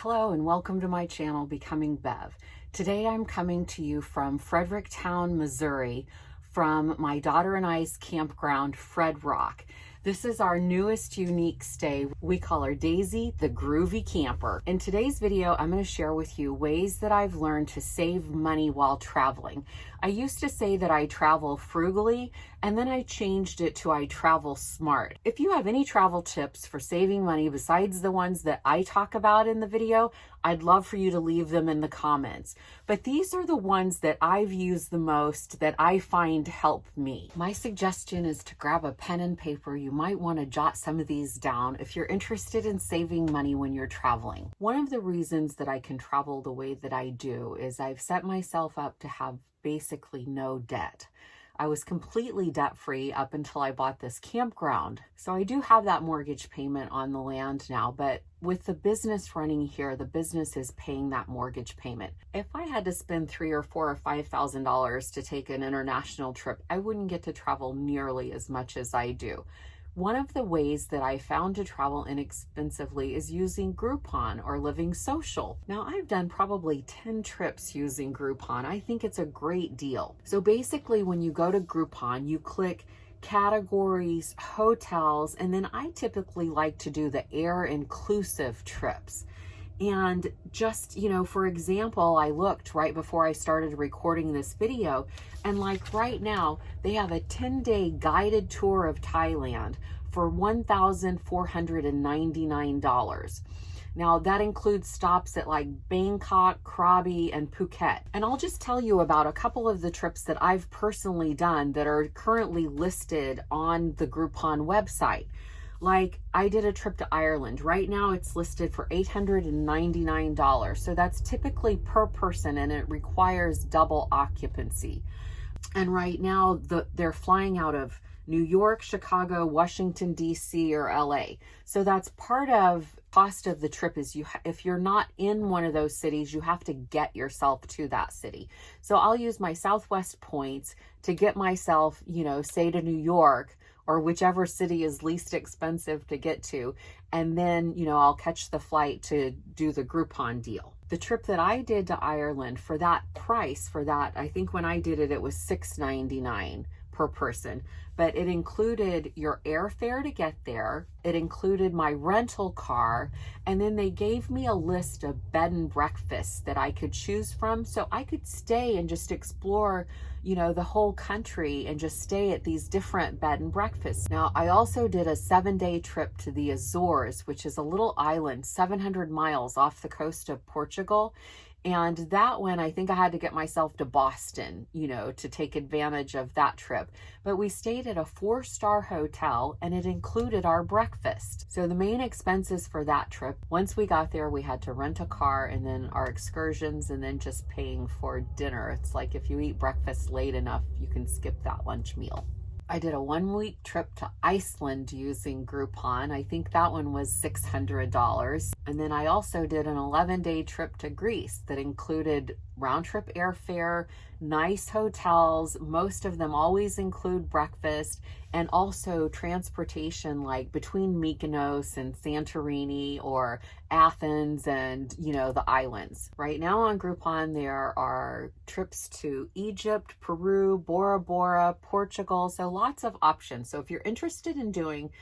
Hello and welcome to my channel, Becoming Bev. Today I'm coming to you from Fredericktown, Missouri, from my daughter and I's campground, FredRock. This is our newest unique stay. We call her Daisy, the Groovy Camper. In today's video, I'm going to share with you ways that I've learned to save money while traveling. I used to say that I travel frugally, and then I changed it to I travel smart. If you have any travel tips for saving money besides the ones that I talk about in the video, I'd love for you to leave them in the comments. But these are the ones that I've used the most that I find help me. My suggestion is to grab a pen and paper. You might want to jot some of these down if you're interested in saving money when you're traveling. One of the reasons that I can travel the way that I do is I've set myself up to have basically no debt. I was completely debt-free up until I bought this campground. So I do have that mortgage payment on the land now, but with the business running here, the business is paying that mortgage payment. If I had to spend $3,000 or $4,000 or $5,000 to take an international trip, I wouldn't get to travel nearly as much as I do. One of the ways that I found to travel inexpensively is using Groupon or Living Social. Now, I've done probably 10 trips using Groupon. I think it's a great deal. So basically, when you go to Groupon, you click categories, hotels, and then I typically like to do the air-inclusive trips. And just, for example, I looked right before I started recording this video, and like right now, they have a 10-day guided tour of Thailand for $1,499. Now, that includes stops at like Bangkok, Krabi, and Phuket. And I'll just tell you about a couple of the trips that I've personally done that are currently listed on the Groupon website. Like, I did a trip to Ireland. Right now it's listed for $899. So that's typically per person, and it requires double occupancy. And right now they're flying out of New York, Chicago, Washington, D.C., or L.A. So that's part of cost of the trip is if you're not in one of those cities, you have to get yourself to that city. So I'll use my Southwest points to get myself, say to New York, or whichever city is least expensive to get to. And then, I'll catch the flight to do the Groupon deal. The trip that I did to Ireland, for that price, I think when I did it, it was $699 per person, but it included your airfare to get there. It included my rental car, and then they gave me a list of bed and breakfasts that I could choose from, so I could stay and just explore, the whole country and just stay at these different bed and breakfasts. Now, I also did a 7-day trip to the Azores, which is a little island 700 miles off the coast of Portugal. And that one, I think I had to get myself to Boston, to take advantage of that trip. But we stayed at a 4-star hotel, and it included our breakfast. So the main expenses for that trip, once we got there, we had to rent a car, and then our excursions, and then just paying for dinner. It's like if you eat breakfast late enough, you can skip that lunch meal. I did a 1-week trip to Iceland using Groupon. I think that one was $600. And then I also did an 11-day trip to Greece that included round-trip airfare, nice hotels. Most of them always include breakfast, and also transportation like between Mykonos and Santorini, or Athens and, the islands. Right now on Groupon, there are trips to Egypt, Peru, Bora, Portugal. So lots of options. So if you're interested in doing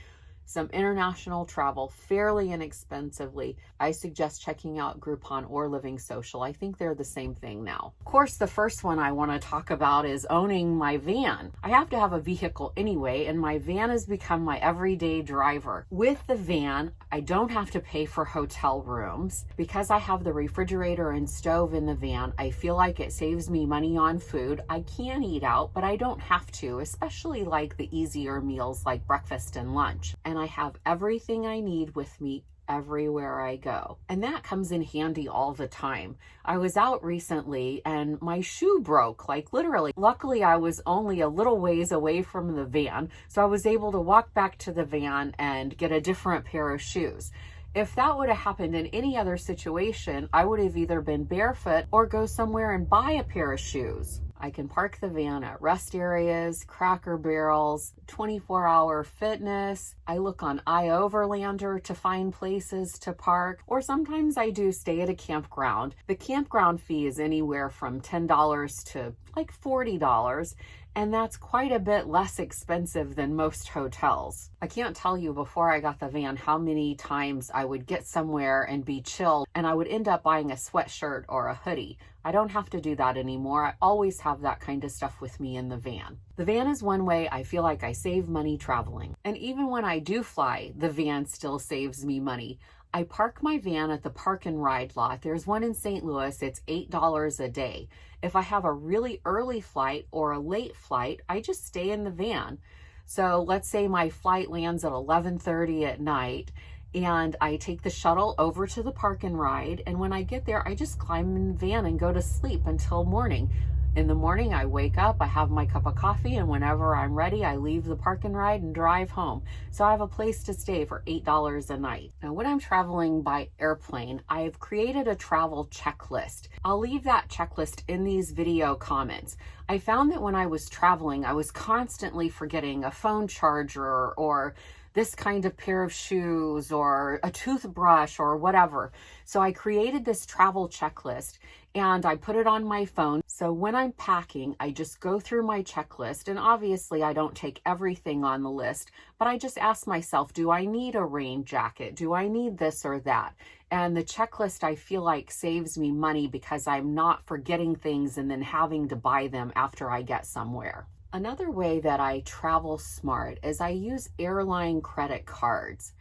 some international travel fairly inexpensively, I suggest checking out Groupon or Living Social. I think they're the same thing now. Of course, the first one I want to talk about is owning my van. I have to have a vehicle anyway, and my van has become my everyday driver. With the van, I don't have to pay for hotel rooms. Because I have the refrigerator and stove in the van, I feel like it saves me money on food. I can eat out, but I don't have to, especially like the easier meals like breakfast and lunch. And I have everything I need with me everywhere I go. And that comes in handy all the time. I was out recently and my shoe broke, like literally. Luckily, I was only a little ways away from the van, so I was able to walk back to the van and get a different pair of shoes. If that would have happened in any other situation, I would have either been barefoot or go somewhere and buy a pair of shoes. I can park the van at rest areas, Cracker Barrels, 24-hour fitness. I look on iOverlander to find places to park, or sometimes I do stay at a campground. The campground fee is anywhere from $10 to like $40. And that's quite a bit less expensive than most hotels. I can't tell you before I got the van how many times I would get somewhere and be chilled and I would end up buying a sweatshirt or a hoodie. I don't have to do that anymore. I always have that kind of stuff with me in the van. The van is one way I feel like I save money traveling. And even when I do fly, the van still saves me money. I park my van at the park and ride lot. There's one in St. Louis. It's $8 a day. If I have a really early flight or a late flight, I just stay in the van. So let's say my flight lands at 11:30 at night and I take the shuttle over to the park and ride. And when I get there, I just climb in the van and go to sleep until morning. In the morning, I wake up, I have my cup of coffee, and whenever I'm ready, I leave the park and ride and drive home. So I have a place to stay for $8 a night. Now, when I'm traveling by airplane, I've created a travel checklist. I'll leave that checklist in these video comments. I found that when I was traveling, I was constantly forgetting a phone charger or this kind of pair of shoes or a toothbrush or whatever. So I created this travel checklist and I put it on my phone. So when I'm packing, I just go through my checklist, and obviously I don't take everything on the list, but I just ask myself, do I need a rain jacket? Do I need this or that? And the checklist, I feel like, saves me money because I'm not forgetting things and then having to buy them after I get somewhere. Another way that I travel smart is I use airline credit cards.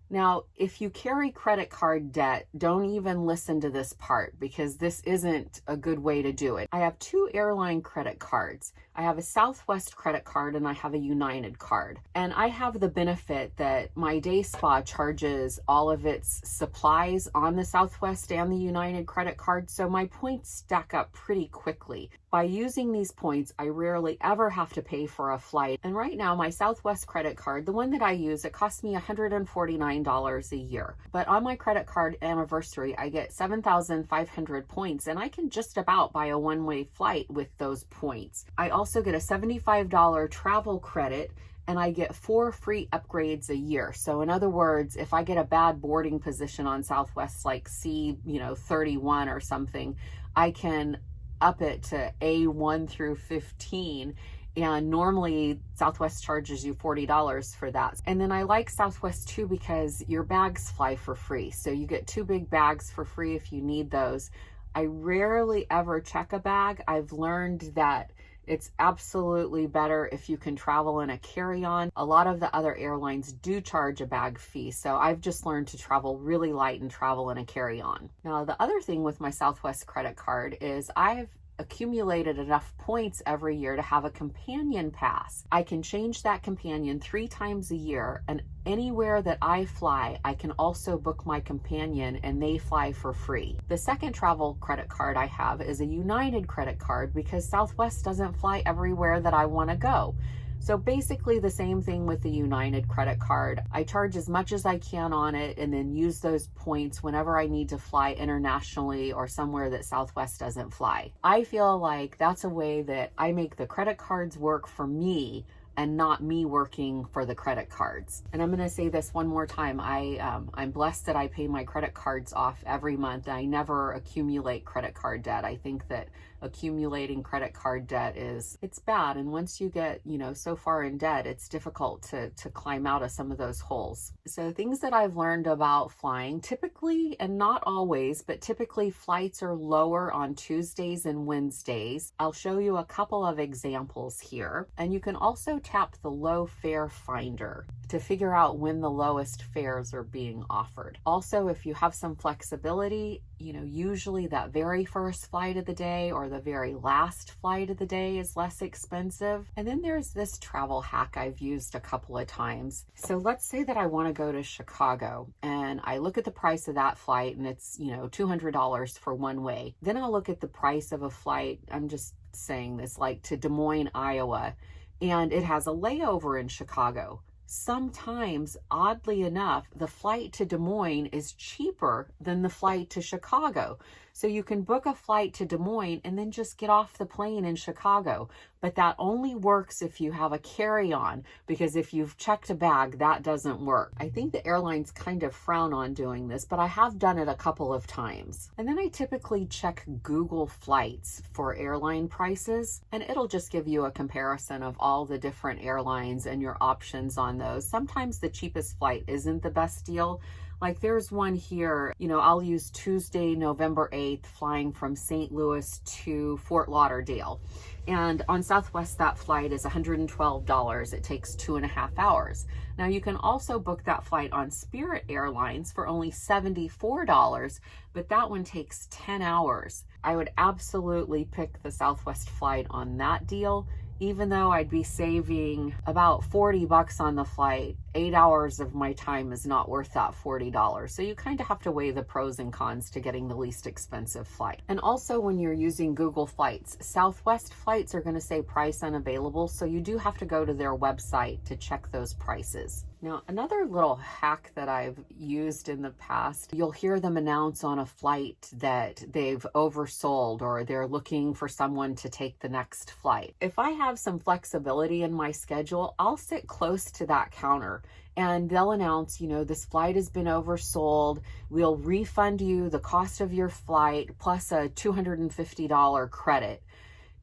Now, if you carry credit card debt, don't even listen to this part because this isn't a good way to do it. I have two airline credit cards. I have a Southwest credit card and I have a United card. And I have the benefit that my day spa charges all of its supplies on the Southwest and the United credit card, so my points stack up pretty quickly. By using these points, I rarely ever have to pay for a flight. And right now, my Southwest credit card, the one that I use, it costs me $149 a year. But on my credit card anniversary, I get 7,500 points, and I can just about buy a one-way flight with those points. I also get a $75 travel credit, and I get 4 free upgrades a year. So in other words, if I get a bad boarding position on Southwest, like C, 31 or something, I can up it to A1 through 15. And normally Southwest charges you $40 for that. And then I like Southwest too because your bags fly for free. So you get 2 big bags for free if you need those. I rarely ever check a bag. I've learned that it's absolutely better if you can travel in a carry-on. A lot of the other airlines do charge a bag fee, so I've just learned to travel really light and travel in a carry-on. Now, the other thing with my Southwest credit card is I've accumulated enough points every year to have a companion pass. I can change that companion 3 times a year, and anywhere that I fly, I can also book my companion and they fly for free. The second travel credit card I have is a United credit card because Southwest doesn't fly everywhere that I want to go. So basically the same thing with the United credit card. I charge as much as I can on it and then use those points whenever I need to fly internationally or somewhere that Southwest doesn't fly. I feel like that's a way that I make the credit cards work for me and not me working for the credit cards. And I'm gonna say this one more time. I'm blessed that I pay my credit cards off every month. I never accumulate credit card debt. I think that accumulating credit card debt it's bad. And once you get, so far in debt, it's difficult to climb out of some of those holes. So things that I've learned about flying, typically, and not always, but typically flights are lower on Tuesdays and Wednesdays. I'll show you a couple of examples here. And you can also tap the low fare finder to figure out when the lowest fares are being offered. Also, if you have some flexibility, usually that very first flight of the day or the very last flight of the day is less expensive. And then there's this travel hack I've used a couple of times. So let's say that I want to go to Chicago and I look at the price of that flight and it's, $200 for one way. Then I'll look at the price of a flight, I'm just saying this, like to Des Moines, Iowa, and it has a layover in Chicago. sometimes, oddly enough, the flight to Des Moines is cheaper than the flight to Chicago. So you can book a flight to Des Moines and then just get off the plane in Chicago. But that only works if you have a carry-on, because if you've checked a bag, that doesn't work. I think the airlines kind of frown on doing this, but I have done it a couple of times. And then I typically check Google Flights for airline prices, and it'll just give you a comparison of all the different airlines and your options on those. Sometimes the cheapest flight isn't the best deal. Like there's one here, I'll use Tuesday, November 8th, flying from St. Louis to Fort Lauderdale. And on Southwest, that flight is $112. It takes 2.5 hours. Now you can also book that flight on Spirit Airlines for only $74, but that one takes 10 hours. I would absolutely pick the Southwest flight on that deal, even though I'd be saving about $40 on the flight. 8 hours of my time is not worth that $40. So you kind of have to weigh the pros and cons to getting the least expensive flight. And also when you're using Google Flights, Southwest flights are going to say price unavailable. So you do have to go to their website to check those prices. Now, another little hack that I've used in the past, you'll hear them announce on a flight that they've oversold or they're looking for someone to take the next flight. If I have some flexibility in my schedule, I'll sit close to that counter and they'll announce, this flight has been oversold. We'll refund you the cost of your flight plus a $250 credit.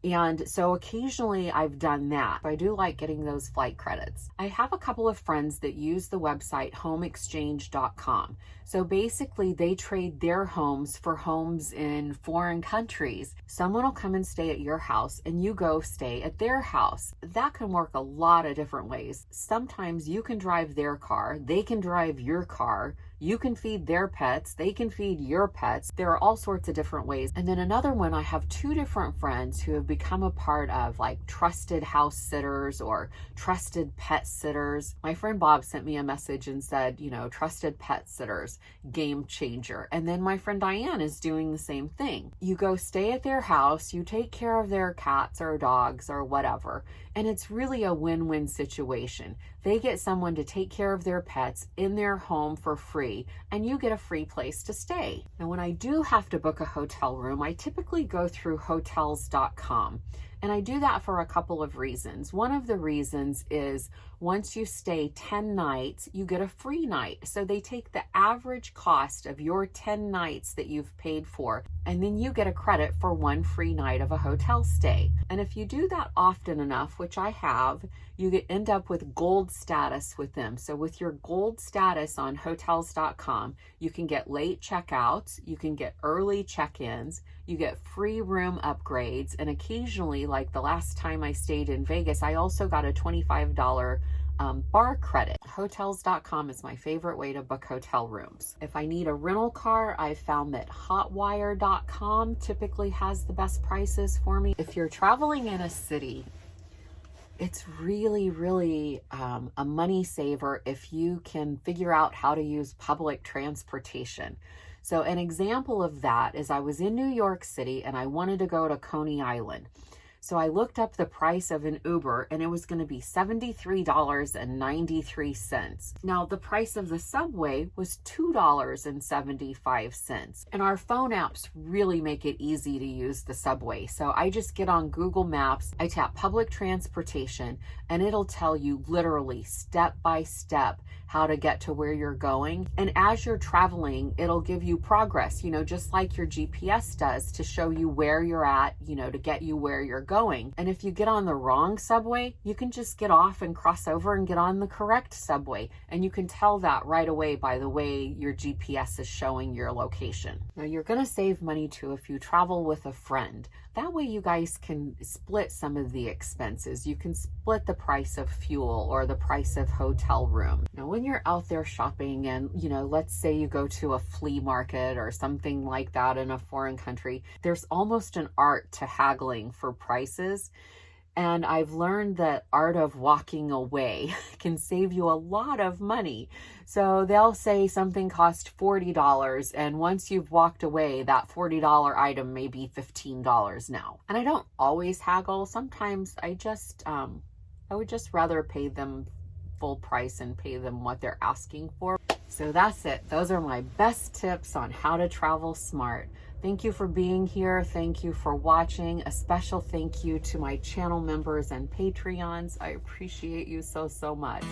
And so occasionally I've done that. I do like getting those flight credits. I have a couple of friends that use the website homeexchange.com. So basically they trade their homes for homes in foreign countries. Someone will come and stay at your house and you go stay at their house. That can work a lot of different ways. Sometimes you can drive their car, they can drive your car. You can feed their pets, they can feed your pets. There are all sorts of different ways. And then another one, I have 2 different friends who have become a part of like trusted house sitters or trusted pet sitters. My friend Bob sent me a message and said, trusted pet sitters, game changer. And then my friend Diane is doing the same thing. You go stay at their house, you take care of their cats or dogs or whatever. And it's really a win-win situation. They get someone to take care of their pets in their home for free, and you get a free place to stay. And when I do have to book a hotel room, I typically go through hotels.com. And I do that for a couple of reasons. One of the reasons is once you stay 10 nights, you get a free night. So they take the average cost of your 10 nights that you've paid for, and then you get a credit for 1 free night of a hotel stay. And if you do that often enough, which I have, you end up with gold status with them. So with your gold status on hotels.com, you can get late checkouts, you can get early check-ins, you get free room upgrades, and occasionally, like the last time I stayed in Vegas, I also got a $25 bar credit. Hotels.com is my favorite way to book hotel rooms. If I need a rental car, I've found that hotwire.com typically has the best prices for me. If you're traveling in a city, it's really, really a money saver if you can figure out how to use public transportation. So an example of that is I was in New York City and I wanted to go to Coney Island. So I looked up the price of an Uber and it was going to be $73.93. Now the price of the subway was $2.75. And our phone apps really make it easy to use the subway. So I just get on Google Maps, I tap public transportation, and it'll tell you literally step by step how to get to where you're going. And as you're traveling, it'll give you progress, just like your GPS does to show you where you're at, to get you where you're going. And if you get on the wrong subway, you can just get off and cross over and get on the correct subway. And you can tell that right away by the way your GPS is showing your location. Now you're going to save money too if you travel with a friend. That way you guys can split some of the expenses. You can split the price of fuel or the price of hotel room. Now, when you're out there shopping and, let's say you go to a flea market or something like that in a foreign country, there's almost an art to haggling for prices. And I've learned that art of walking away can save you a lot of money. So they'll say something cost $40, and once you've walked away, that $40 item may be $15 now. And I don't always haggle. Sometimes I would just rather pay them full price and pay them what they're asking for. So that's it. Those are my best tips on how to travel smart. Thank you for being here. Thank you for watching. A special thank you to my channel members and Patreons. I appreciate you so, so much.